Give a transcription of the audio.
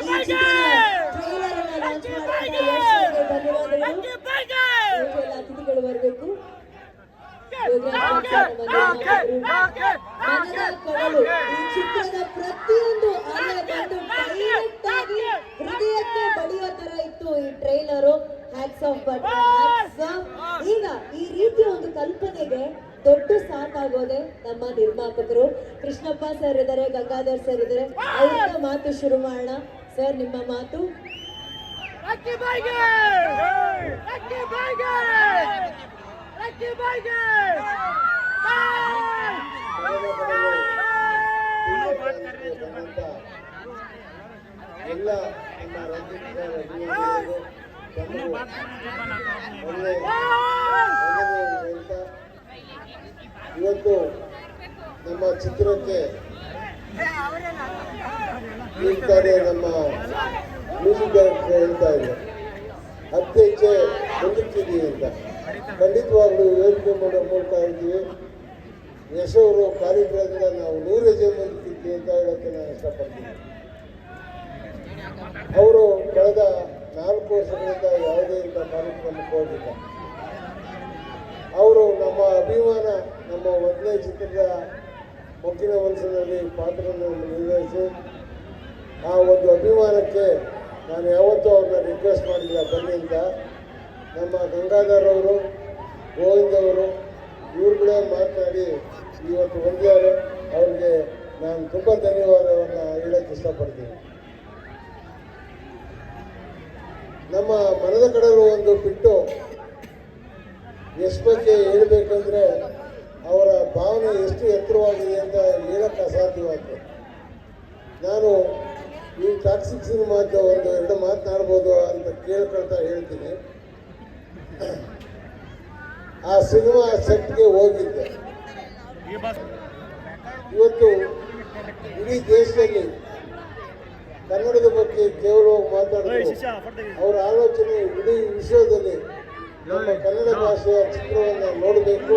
ಈ ಚಿತ್ರದ ಟ್ರೈಲರ್ ಅನ್ನು ಲಾಂಚ್ ಮಾಡಿದ ಯಶ್ ಅವರಿಗೆ ಧನ್ಯವಾದಗಳು. ಎಲ್ಲ ಅತಿಥಿಗಳು ಬರಬೇಕು. ಮನದ ಕಡಲು ಈ ಚಿತ್ರದ ಪ್ರತಿಯೊಂದು ಅಲೆ ಬಂದು ಡೈರೆಕ್ಟ್ ಆಗಿ ಹೃದಯಕ್ಕೆ ಬಡಿಯೋ ತರ ಇತ್ತು ಈ ಟ್ರೈಲರು. Hats off. ಬಟ್ ಈಗ ಈ ರೀತಿಯ ಒಂದು ಕಲ್ಪನೆಗೆ ದೊಡ್ಡ ಸಾಥ್ ಆಗೋದೆ ನಮ್ಮ ನಿರ್ಮಾಪಕರು. ಕೃಷ್ಣಪ್ಪ ಸರ್ ಇದ್ದಾರೆ, ಗಂಗಾಧರ್ ಸರ್ ಇದ್ದಾರೆ. ಅವ್ರ ಮಾತು ಶುರು ಮಾಡೋಣ. ಸರ್, ನಿಮ್ಮ ಮಾತು. ಎಲ್ಲ ಇವತ್ತು ನಮ್ಮ ಚಿತ್ರಕ್ಕೆ ಹೇಳ್ತಾರೆ, ನಮ್ಮ ಮ್ಯೂಸಿಕ್ ಡೈರೆಕ್ಟರ್ ಹೇಳ್ತಾ ಇದ್ದಾರೆ ಹತ್ತು ಹೆಜ್ಜೆ ಮುಂದಕ್ಕಿದ್ದೀವಿ ಅಂತ. ಖಂಡಿತವಾಗ್ಲೂ ಯೋಚನೆ ಮಾಡೋ ಮೂಲಕ ಇದ್ದೀವಿ. ಯಶ್ ಅವರು ಕಾರ್ಯಕ್ರಮದಿಂದ ನಾವು 100 ಹೆಜ್ಜೆ ಮುಂದಕ್ಕಿದ್ದೀವಿ ಅಂತ ಹೇಳೋಕ್ಕೆ ನಾನು ಇಷ್ಟಪಡ್ತೀನಿ. ಅವರು ಕಳೆದ 4 ವರ್ಷಗಳಿಂದ ಯಾವುದೇ ಇಂಥ ಕಾರ್ಯಕ್ರಮಕ್ಕೆ ಹೋಗಿಲ್ಲ. ಅವರು ನಮ್ಮ ಅಭಿಮಾನ, ನಮ್ಮ ಮೊದಲನೇ ಚಿತ್ರದ ಮೊಗ್ಗಿನ ಮನಸ್ಸಿನಲ್ಲಿ ಪಾತ್ರವನ್ನು ನಿರ್ವಹಿಸಿ ಆ ಒಂದು ಅಭಿಮಾನಕ್ಕೆ ನಾನು ಯಾವತ್ತೂ ಅವ್ರನ್ನ ರಿಕ್ವೆಸ್ಟ್ ಮಾಡಿಲ್ಲ ಬನ್ನಿ ಅಂತ. ನಮ್ಮ ಗಂಗಾಧರ್ ಅವರು, ಗೋವಿಂದ್ ಅವರು ಇವ್ರುಗಳೇ ಮಾತನಾಡಿ ಇವತ್ತು ಬಂದಿದ್ದಾರೆ. ಅವ್ರಿಗೆ ನಾನು ತುಂಬ ಧನ್ಯವಾದವನ್ನು ಹೇಳಕ್ಕೆ ಇಷ್ಟಪಡ್ತೀನಿ. ನಮ್ಮ ಮನದ ಕಡಲು ಒಂದು ಬಿಟ್ಟು ಯಶ್ ಬಗ್ಗೆ ಹೇಳಬೇಕಂದ್ರೆ ಅವರ ಭಾವನೆ ಎಷ್ಟು ಎತ್ತರವಾಗಿದೆ ಅಂತ ಹೇಳಕ್ಕೆ ಅಸಾಧ್ಯವಾಗ್ತದೆ. ನಾನು ಈ ಟಾಕ್ಸಿಕ್ ಸಿನಿಮಾದ ಒಂದು 2 ಮಾತನಾಡ್ಬೋದು ಅಂತ ಕೇಳ್ಕೊಳ್ತಾ ಹೇಳ್ತೀನಿ. ಆ ಸಿನಿಮಾ ಸೆಟ್ಗೆ ಹೋಗಿದ್ದೆ. ಇವತ್ತು ಇಡೀ ದೇಶದಲ್ಲಿ ಕನ್ನಡದ ಬಗ್ಗೆ ಕೇವಲವಾಗಿ ಮಾತಾಡಿದ್ರು. ಅವರ ಆಲೋಚನೆ ಇಡೀ ವಿಶ್ವದಲ್ಲಿ ನಮ್ಮ ಕನ್ನಡ ಭಾಷೆಯ ಚಿತ್ರವನ್ನು ನೋಡಬೇಕು.